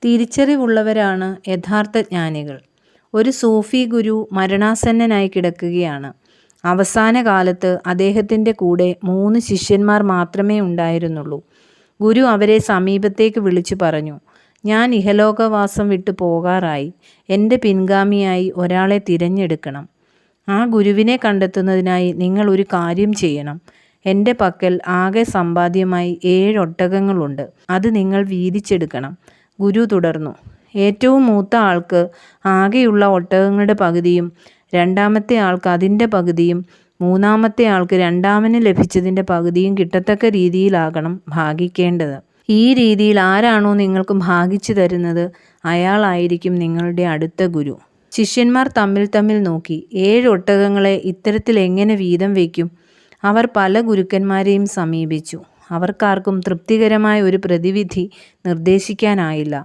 തിരിച്ചറിവുള്ളവരാണ് യഥാർത്ഥ ജ്ഞാനികൾ. ഒരു സൂഫി ഗുരു മരണാസന്നനായി കിടക്കുകയാണ്. അവസാന കാലത്ത് അദ്ദേഹത്തിൻ്റെ കൂടെ 3 ശിഷ്യന്മാർ മാത്രമേ ഉണ്ടായിരുന്നുള്ളൂ. ഗുരു അവരെ സമീപത്തേക്ക് വിളിച്ചു പറഞ്ഞു, ഞാൻ ഇഹലോകവാസം വിട്ടു പോകാറായി. എൻ്റെ പിൻഗാമിയായി ഒരാളെ തിരഞ്ഞെടുക്കണം. ആ ഗുരുവിനെ കണ്ടെത്തുന്നതിനായി നിങ്ങൾ ഒരു കാര്യം ചെയ്യണം. എൻ്റെ പക്കൽ ആകെ സമ്പാദ്യമായി 7 ഒട്ടകങ്ങളുണ്ട്. അത് നിങ്ങൾ വീതിച്ചെടുക്കണം. ഗുരു തുടർന്നു, ഏറ്റവും മൂത്ത ആൾക്ക് ആകെയുള്ള ഒട്ടകങ്ങളുടെ പകുതിയും, രണ്ടാമത്തെ ആൾക്ക് അതിൻ്റെ പകുതിയും, മൂന്നാമത്തെ ആൾക്ക് രണ്ടാമന് ലഭിച്ചതിൻ്റെ പകുതിയും കിട്ടത്തക്ക രീതിയിലാകണം ഭാഗിക്കേണ്ടത്. ഈ രീതിയിൽ ആരാണോ നിങ്ങൾക്ക് ഭാഗിച്ചു തരുന്നത് അയാളായിരിക്കും നിങ്ങളുടെ അടുത്ത ഗുരു. ശിഷ്യന്മാർ തമ്മിൽ നോക്കി 7 ഒട്ടകങ്ങളെ ഇത്തരത്തിൽ എങ്ങനെ വീതം വയ്ക്കും? അവർ പല ഗുരുക്കന്മാരെയും സമീപിച്ചു. അവർക്കാർക്കും തൃപ്തികരമായ ഒരു പ്രതിവിധി നിർദ്ദേശിക്കാനായില്ല.